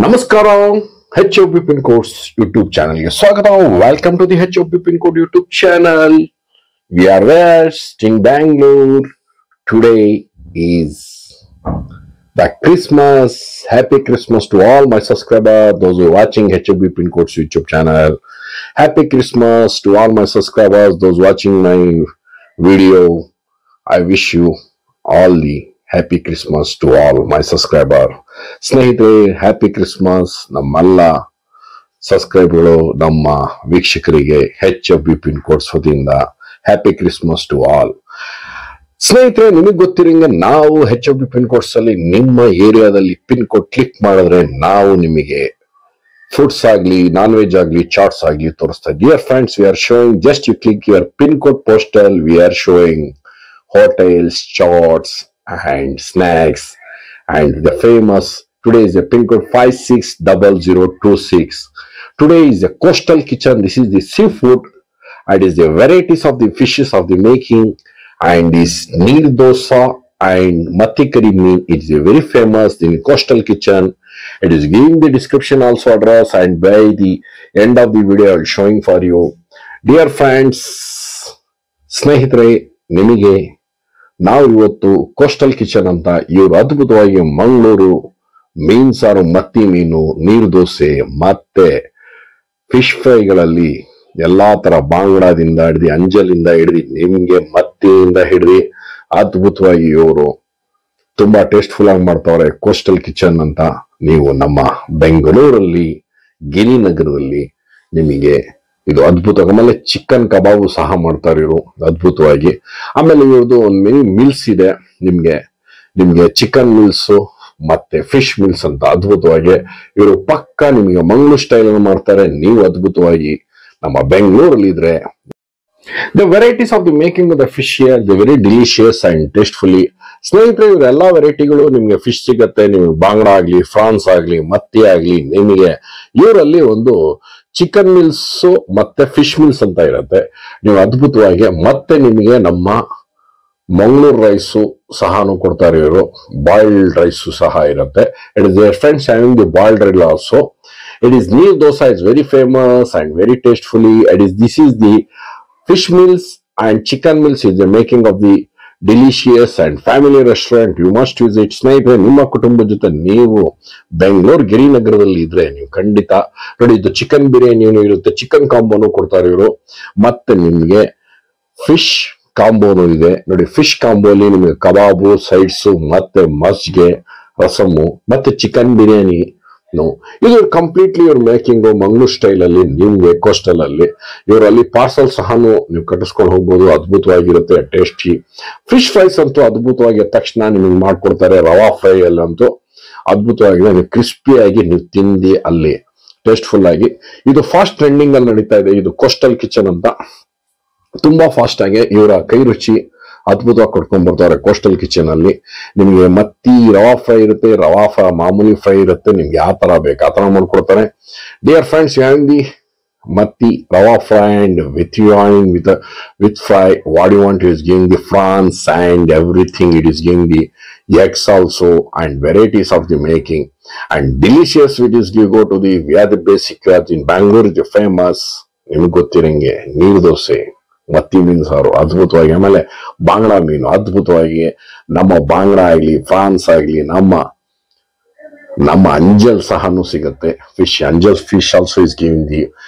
ನಮಸ್ಕಾರ HOB Pin Codes YouTube channel ಗೆ ಸ್ವಾಗತ. Welcome to the HOB Pin Code YouTube channel. We are West in Bangalore. Today is the Christmas. Happy Christmas to all my subscribers, those who are watching HOB Pin Codes YouTube channel. Happy Christmas to all my subscribers, those watching my video. I wish you all the happy Christmas to all my subscriber. ಸ್ನೇಹಿತರೆ, happy Christmas ನಮ್ಮೆಲ್ಲ ಸಬ್ಸ್ಕ್ರೈಬರ್ಗಳು, ನಮ್ಮ ವೀಕ್ಷಕರಿಗೆ HOB Pin Codes ವತಿಯಿಂದ happy Christmas to all. ಸ್ನೇಹಿತರೆ, ನಿಮಗೆ ಗೊತ್ತಿರಂಗೆ ನಾವು HOB Pin Codes ಅಲ್ಲಿ ನಿಮ್ಮ ಏರಿಯಾದಲ್ಲಿ ಪಿನ್ ಕೋಡ್ ಕ್ಲಿಕ್ ಮಾಡಿದ್ರೆ ನಾವು ನಿಮಗೆ ಫುಡ್ಸ್ ಆಗ್ಲಿ, ನಾನ್ ವೆಜ್ ಆಗ್ಲಿ, ಚಾಟ್ಸ್ ಆಗ್ಲಿ ತೋರಿಸ್ತಾ. Dear friends, we are showing, just you click your pin code postal, we are showing hotels, charts and snacks, and the famous today is the pin code 560026. Today is the coastal kitchen. This is the seafood and is the varieties of the fishes of the making, and this neer dosa and matti kari mean. It is a very famous in coastal kitchen. It is giving the description also address, and by the end of the video I will showing for you. Dear friends, ಸ್ನೇಹಿತರೆ, ನಿಮಗೆ ನಾವು ಇವತ್ತು coastal kitchen ಅಂತ ಇವರು ಅದ್ಭುತವಾಗಿ ಮಂಗಳೂರು ಮೀನ್ ಸಾರು, ಮತ್ತಿ ಮೀನು, ನೀರು ದೋಸೆ ಮತ್ತೆ ಫಿಶ್ ಫ್ರೈಗಳಲ್ಲಿ ಎಲ್ಲಾ ತರ ಬಾಂಗ್ಡಾದಿಂದ ಹಿಡಿದು, ಅಂಜಲಿಂದ ಹಿಡಿದು, ನಿಮ್ಗೆ ಮತ್ತಿಯಿಂದ ಹಿಡಿದು ಅದ್ಭುತವಾಗಿ ಇವರು ತುಂಬಾ ಟೇಸ್ಟ್ಫುಲ್ ಆಗಿ ಮಾಡ್ತಾವ್ರೆ ಕೋಸ್ಟಲ್ ಕಿಚನ್ ಅಂತ. ನೀವು ನಮ್ಮ ಬೆಂಗಳೂರಲ್ಲಿ ಗಿರಿನಗರದಲ್ಲಿ ನಿಮಗೆ ಇದು ಅದ್ಭುತ. ಆಮೇಲೆ ಚಿಕನ್ ಕಬಾಬು ಸಹ ಮಾಡ್ತಾರೆ ಇವರು ಅದ್ಭುತವಾಗಿ. ಆಮೇಲೆ ಇವ್ರದ್ದು ಒಂದು ಮೆನಿ ಮಿಲ್ಸ್ ಇದೆ, ನಿಮ್ಗೆ ಚಿಕನ್ ಮಿಲ್ಸ್ ಮತ್ತೆ ಫಿಶ್ ಮಿಲ್ಸ್ ಅಂತ ಅದ್ಭುತವಾಗಿ ಇವರು ಪಕ್ಕ ನಿಮಗೆ ಮಂಗಳೂರು ಸ್ಟೈಲ್ ಮಾಡ್ತಾರೆ. ನೀವು ಅದ್ಭುತವಾಗಿ ನಮ್ಮ ಬೆಂಗಳೂರಲ್ಲಿ ಇದ್ರೆ the varieties of the making the fish here, the very delicious and tastefully. ಸ್ನೇಹಿತರೆ, ಇವ್ರ ಎಲ್ಲಾ ವೆರೈಟಿಗಳು ನಿಮ್ಗೆ ಫಿಶ್ ಸಿಗತ್ತೆ. ನಿಮ್ಗೆ ಬಾಂಗ್ಡಾ ಆಗ್ಲಿ, ಫ್ರಾನ್ಸ್ ಆಗ್ಲಿ, ಮತ್ತಿ ಆಗ್ಲಿ, ನಿಮಗೆ ಇವರಲ್ಲಿ ಒಂದು ಚಿಕನ್ ಮಿಲ್ಸ್ ಮತ್ತೆ ಫಿಶ್ ಮಿಲ್ಸ್ ಅಂತ ಇರುತ್ತೆ. ನೀವು ಅದ್ಭುತವಾಗಿ ಮತ್ತೆ ನಿಮಗೆ ನಮ್ಮ ಮಂಗಳೂರು ರೈಸು ಸಹನು ಕೊಡ್ತಾರೆ ಇವರು. ಬಾಯ್ಲ್ಡ್ ರೈಸು ಸಹ ಇರುತ್ತೆ. It is there friends having the boiled rice also. It is neer dosa, is very famous and very tastefully. This is the fish meals and chicken meals is the making of the delicious and family restaurant. You must visit. ಸ್ನೇಹಿತರೆ, ನಿಮ್ಮ ಕುಟುಂಬದ ಜೊತೆ ನೀವು ಬೆಂಗಳೂರು ಗಿರಿನಗರದಲ್ಲಿ ಇದ್ರೆ ನೀವು ಖಂಡಿತ ನೋಡಿ. ಇದು ಚಿಕನ್ ಬಿರಿಯಾನಿನೂ ಇರುತ್ತೆ, ಚಿಕನ್ ಕಾಂಬೋನು ಕೊಡ್ತಾರೆ ಇವರು. ಮತ್ತೆ ನಿಮ್ಗೆ ಫಿಶ್ ಕಾಂಬೋನು ಇದೆ ನೋಡಿ. ಫಿಶ್ ಕಾಂಬೋಲಿ ನಿಮಗೆ ಕಬಾಬು, ಸೈಡ್ಸು, ಮತ್ತೆ ಮಸ್ಗೆ, ರಸಮು, ಮತ್ತೆ ಚಿಕನ್ ಬಿರಿಯಾನಿ. ಇದು ಕಂಪ್ಲೀಟ್ಲಿ ಇವ್ರ ಮೇಕಿಂಗ್ ಮಂಗಳೂರು ಸ್ಟೈಲ್ ಅಲ್ಲಿ, ನಿಮ್ಗೆ ಕೋಸ್ಟಲ್ ಅಲ್ಲಿ. ಇವರಲ್ಲಿ ಪಾರ್ಸಲ್ ಸಹನು ನೀವು ಕಟ್ಟಿಸ್ಕೊಂಡು ಹೋಗ್ಬೋದು. ಅದ್ಭುತವಾಗಿರುತ್ತೆ, ಟೇಸ್ಟಿ. ಫಿಶ್ ಫ್ರೈಸ್ ಅಂತೂ ಅದ್ಭುತವಾಗಿ ತಕ್ಷಣ ನಿಮಗೆ ಮಾಡ್ಕೊಡ್ತಾರೆ. ರವಾ ಫ್ರೈ ಅಲ್ಲಂತೂ ಅದ್ಭುತವಾಗಿದೆ. ನೀವು ಕ್ರಿಸ್ಪಿಯಾಗಿ ನೀವು ತಿಂದಿ ಅಲ್ಲಿ ಟೇಸ್ಟ್ಫುಲ್ ಆಗಿ. ಇದು ಫಾಸ್ಟ್ ಟ್ರೆಂಡಿಂಗ್ ಅಲ್ಲಿ ನಡೀತಾ ಇದೆ. ಇದು ಕೋಸ್ಟಲ್ ಕಿಚನ್ ಅಂತ ತುಂಬಾ ಫಾಸ್ಟ್ ಆಗಿ ಇವರ ಕೈ ರುಚಿ ಅದ್ಭುತವಾಗಿ ಕೊಡ್ಕೊಂಡ್ ಬರ್ತಾರೆ ಕೋಸ್ಟಲ್ ಕಿಚನ್ ಅಲ್ಲಿ. ನಿಮ್ಗೆ ಮತ್ತಿ ರವಾ ಫ್ರೈ ಇರುತ್ತೆ, ಮಾಮೂಲಿ ಫ್ರೈ ಇರುತ್ತೆ. ನಿಮ್ಗೆ ಯಾವ ತರ ಬೇಕು ಆ ತರ ಮಾಡ್ಕೊಡ್ತಾರೆ. Dear friends, you have the mathi rava fry and with fry. What you want is giving the prawns and everything. It is giving the eggs also and varieties of the making and delicious. It is you go to the, we are the basic in Bangalore is the famous. ನಿಮ್ಗೆ ಗೊತ್ತಿರಂಗೆ ನೀರು ದೋಸೆ, ಮತ್ತಿ ಮೀನು ಸಾರು ಅದ್ಭುತವಾಗಿ. ಆಮೇಲೆ ಬಾಂಗ್ಡಾ ಮೀನು ಅದ್ಭುತವಾಗಿ. ನಮ್ಮ ಬಾಂಗ್ಡಾ ಆಗ್ಲಿ, ಫ್ರಾನ್ಸ್ ಆಗ್ಲಿ, ನಮ್ಮ ಅಂಜಲ್ ಸಹನು ಸಿಗುತ್ತೆ. Anjal fish also is giving the.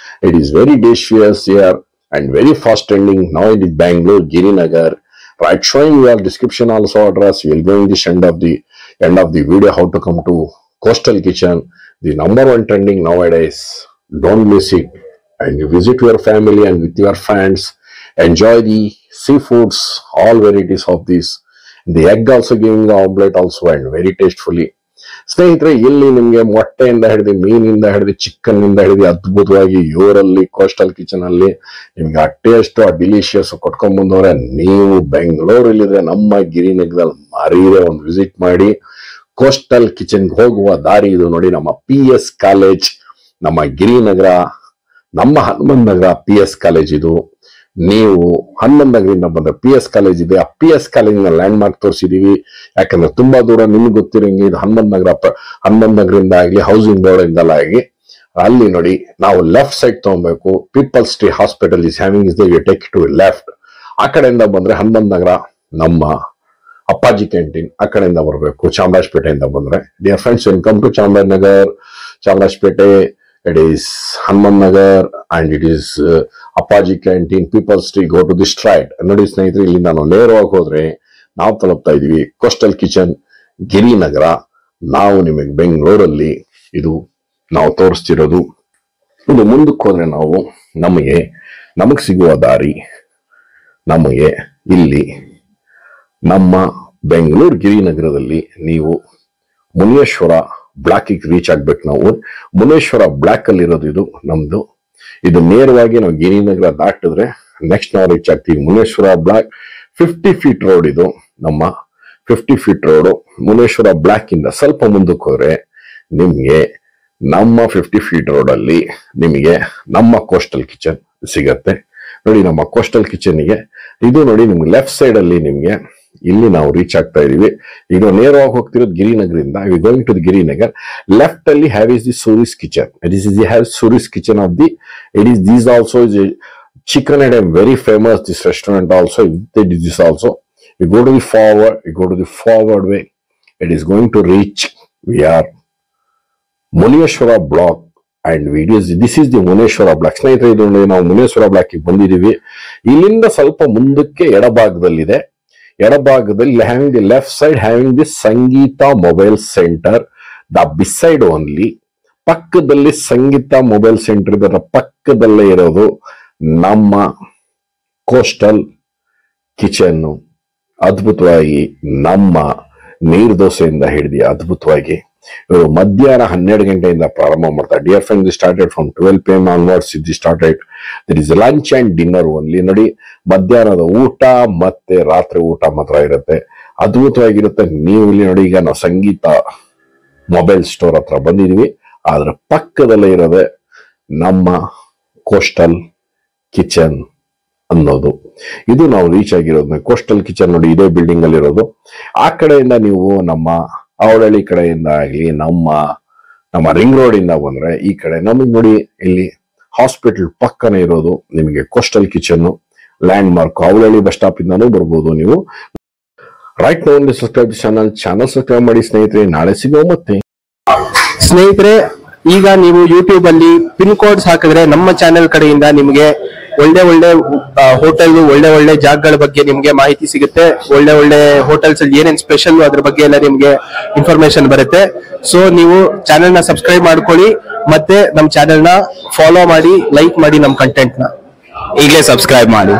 It is very delicious here and very fast trending now in Bangalore Girinagar. Right, showing your description also address. We will go in this end of the video how to come to coastal kitchen, the number one trending nowadays. Don't miss it, and you visit your family and with your friends. Enjoy the seafoods, all varieties of this. The egg also giving the omelette also and very tastefully. ಸ್ನೇಹಿತರೆ, ಇಲ್ಲಿ ನಿಮ್ಗೆ ಮೊಟ್ಟೆಯಿಂದ ಹಿಡಿದು, ಮೀನಿಂದ ಹಿಡಿದು, chicken ಇಂದ ಹಿಡಿದು ಅದ್ಭುತವಾಗಿ ಇವರಲ್ಲಿ ಕೋಸ್ಟಲ್ ಕಿಚನ್ ಅಲ್ಲಿ ನಿಮ್ಗೆ ಆ ಟೇಸ್ಟ್, ಆ ಡಿಲಿಷಿಯಸ್ ಕೊಟ್ಕೊಂಡ್ ಬಂದವ್ರೆ. ನೀವು ಬೆಂಗಳೂರಲ್ಲಿದ್ರೆ ನಮ್ಮ ಗಿರಿನಗರದಲ್ಲಿ ಮರೀದೆ ಒಂದು ವಿಸಿಟ್ ಮಾಡಿ. ಕೋಸ್ಟಲ್ ಕಿಚನ್ ಹೋಗುವ ದಾರಿ ಇದು ನೋಡಿ. ನಮ್ಮ PS ಕಾಲೇಜ್, ನಮ್ಮ ಗಿರಿನಗರ, ನಮ್ಮ ಹನುಮಂತ ನಗರ PS ಕಾಲೇಜ್ ಇದು. ನೀವು ಹನುಮಂತ ನಗರದಿಂದ ಬಂದ್ರೆ PS ಕಾಲೇಜ್ ಇದೆ, ಆ PS ಕಾಲೇಜಿನ ಲ್ಯಾಂಡ್ ಮಾರ್ಕ್ ತೋರಿಸಿದೀವಿ. ಯಾಕಂದ್ರೆ ತುಂಬಾ ದೂರ ನಿಮ್ಗೆ ಗೊತ್ತಿರಂಗೆ ಇದು ಹನುಮಂತ ನಗರದಿಂದ ಆಗ್ಲಿ ಹೌಸಿಂಗ್ ಬೋರ್ಡ್ ಇಂದಲ್ಲ ಆಗಿ ಅಲ್ಲಿ ನೋಡಿ ನಾವು ಲೆಫ್ಟ್ ಸೈಡ್ ತಗೊಬೇಕು. Peoples tree hospital is having is you take to left. ಆ ಕಡೆಯಿಂದ ಬಂದ್ರೆ ಹನುಮಂತ ನಗರ ನಮ್ಮ ಅಪ್ಪಾಜಿ ಕ್ಯಾಂಟೀನ್ ಆ ಕಡೆಯಿಂದ ಬರಬೇಕು. ಚಾಮರಾಜಪೇಟೆಯಿಂದ ಬಂದ್ರೆ dear friends, welcome to Chamarajpet. It is Hanuman Nagar and it is Appaji Canteen, People's Tree. Go to this straight. ನೋಡಿ ಸ್ನೇಹಿತರೆ, ಇಲ್ಲಿ ನಾನು ನೇರವಾಗಿ ಹೋದ್ರೆ ನಾವು ತಲುಪ್ತಾ ಇದೀವಿ ಕೋಸ್ಟಲ್ ಕಿಚನ್ ಗಿರಿನಗರ. ನಾವು ನಿಮಗೆ ಬೆಂಗಳೂರಲ್ಲಿ ಇದು ನಾವು ತೋರಿಸ್ತಿರೋದು. ಇದು ಮುಂದಕ್ಕೆ ಹೋದ್ರೆ ನಾವು ನಮಗೆ ಸಿಗುವ ದಾರಿ ನಮಗೆ ಇಲ್ಲಿ ನಮ್ಮ ಬೆಂಗಳೂರು ಗಿರಿನಗರದಲ್ಲಿ ನೀವು ಮುನೇಶ್ವರ ಬ್ಲಾಕ್ ರೀಚ್ ಆಗ್ಬೇಕು. ನಾವು ಮುನೇಶ್ವರ ಬ್ಲಾಕ್ ಅಲ್ಲಿ ಇರೋದು ಇದು ನಮ್ದು. ಇದು ನೇರವಾಗಿ ನಾವು ಗಿರಿನಗರ ದಾಟಿದ್ರೆ ನೆಕ್ಸ್ಟ್ ನಾವು ರೀಚ್ ಆಗ್ತೀವಿ ಮುನೇಶ್ವರ ಬ್ಲಾಕ್. 50 ಫೀಟ್ ರೋಡ್ ಇದು ನಮ್ಮ 50 ಫೀಟ್ ರೋಡ್. ಮುನೇಶ್ವರ ಬ್ಲಾಕ್ ಇಂದ ಸ್ವಲ್ಪ ಮುಂದಕ್ಕೆ ಹೋದ್ರೆ ನಿಮ್ಗೆ ನಮ್ಮ 50 ಫೀಟ್ ರೋಡ್ ಅಲ್ಲಿ ನಿಮಗೆ ನಮ್ಮ ಕೋಸ್ಟಲ್ ಕಿಚನ್ ಸಿಗತ್ತೆ. ನೋಡಿ ನಮ್ಮ ಕೋಸ್ಟಲ್ ಕಿಚನ್ಗೆ ಇದು ನೋಡಿ ನಿಮ್ಗೆ ಲೆಫ್ಟ್ ಸೈಡ್ ಅಲ್ಲಿ ನಿಮ್ಗೆ ಇಲ್ಲಿ ನಾವು ರೀಚ್ ಆಗ್ತಾ ಇದೀವಿ. ಈಗ ನೇರವಾಗಿ ಹೋಗ್ತಿರೋದು ಗಿರಿನಗರದಿಂದ. We going to the Girinagar. Left ಅಲ್ಲಿ have is the Suri's kitchen. This is the have Suri's kitchen of the these also is chicken and a very famous this restaurant also. This also we go to the forward way. It is going to reach we are Muneshwara block and this is the Muneshwara block. ಸ್ನೇಹಿತರೆ, ಇದು ನಾವು Muneshwara block ಬಂದಿದೀವಿ. ಇಲ್ಲಿಂದ ಸ್ವಲ್ಪ ಮುಂದಕ್ಕೆ ಎಡಭಾಗದಲ್ಲಿದೆ. having the left side having the Sangeeta Mobile Center. The beside only ಪಕ್ಕದಲ್ಲಿ ಸಂಗೀತ mobile centre ಇದರ ಪಕ್ಕದಲ್ಲೇ ಇರೋದು ನಮ್ಮ ಕೋಸ್ಟಲ್ ಕಿಚನ್. ಅದ್ಭುತವಾಗಿ ನಮ್ಮ ನೀರು ದೋಸೆಯಿಂದ ಹಿಡಿದು ಅದ್ಭುತವಾಗಿ ಇವರು ಮಧ್ಯಾಹ್ನ 12 ಗಂಟೆಯಿಂದ ಪ್ರಾರಂಭ ಮಾಡ್ತಾರೆ. Dear friend, started from 12 PM onwards. ಇದು started there is lunch and dinner only. ನೋಡಿ, ಮಧ್ಯಾಹ್ನದ ಊಟ ಮತ್ತೆ ರಾತ್ರಿ ಊಟ ಮಾತ್ರ ಇರುತ್ತೆ. ಅದ್ಭುತವಾಗಿರುತ್ತೆ. ನೀವು ಇಲ್ಲಿ ನೋಡಿ, ಈಗ ನಾವು ಸಂಗೀತ ಮೊಬೈಲ್ ಸ್ಟೋರ್ ಹತ್ರ ಬಂದಿದೀವಿ. ಆದ್ರೆ ಪಕ್ಕದಲ್ಲೇ ಇರೋದೆ ನಮ್ಮ ಕೋಸ್ಟಲ್ ಕಿಚನ್ ಅನ್ನೋದು. ಇದು ನಾವು ರೀಚ್ ಆಗಿರೋದು ಕೋಸ್ಟಲ್ ಕಿಚನ್. ನೋಡಿ, ಇದೇ ಬಿಲ್ಡಿಂಗ್ ಅಲ್ಲಿ ಇರೋದು. ಆ ಕಡೆಯಿಂದ ನೀವು ನಮ್ಮ ಅವಳಹಳ್ಳಿ ಕಡೆಯಿಂದ ಆಗ್ಲಿ ನಮ್ಮ ರಿಂಗ್ ರೋಡ್ ಇಂದ ಬಂದ್ರೆ ಈ ಕಡೆ ನಮಗೆ ನೋಡಿ ಇಲ್ಲಿ ಹಾಸ್ಪಿಟಲ್ ಪಕ್ಕನೇ ಇರೋದು ನಿಮಗೆ coastal kitchen landmark. Avalahalli bus stop ಇಂದಾನು ಬರ್ಬೋದು ನೀವು. Right now subscribe channel subscribe ಮಾಡಿ ಸ್ನೇಹಿತರೆ. ನಾಳೆ ಸಿಗೋ ಮತ್ತೆ ಸ್ನೇಹಿತರೆ. ಈಗ ನೀವು ಯೂಟ್ಯೂಬ್ ಅಲ್ಲಿ ಪಿನ್ ಕೋಡ್ಸ್ ಹಾಕಿದ್ರೆ ನಮ್ಮ ಚಾನೆಲ್ ಕಡೆಯಿಂದ ನಿಮಗೆ ಒಳ್ಳೆ ಹೋಟೆಲ್ ಒಳ್ಳೆ ಜಾಗಗಳ ಬಗ್ಗೆ ನಿಮ್ಗೆ ಮಾಹಿತಿ ಸಿಗುತ್ತೆ. ಒಳ್ಳೆ ಹೋಟೆಲ್ಸ್ ಅಲ್ಲಿ ಏನೇನ್ ಸ್ಪೆಷಲ್ ಅದ್ರ ಬಗ್ಗೆ ಎಲ್ಲ ನಿಮ್ಗೆ ಇನ್ಫಾರ್ಮೇಶನ್ ಬರುತ್ತೆ. ಸೊ ನೀವು ಚಾನೆಲ್ ನ ಸಬ್ಸ್ಕ್ರೈಬ್ ಮಾಡ್ಕೊಳ್ಳಿ, ಮತ್ತೆ ನಮ್ಮ ಚಾನೆಲ್ ನ ಫಾಲೋ ಮಾಡಿ, ಲೈಕ್ ಮಾಡಿ, ನಮ್ಮ ಕಂಟೆಂಟ್ ನ ಈಗಲೇ ಸಬ್ಸ್ಕ್ರೈಬ್ ಮಾಡಿ.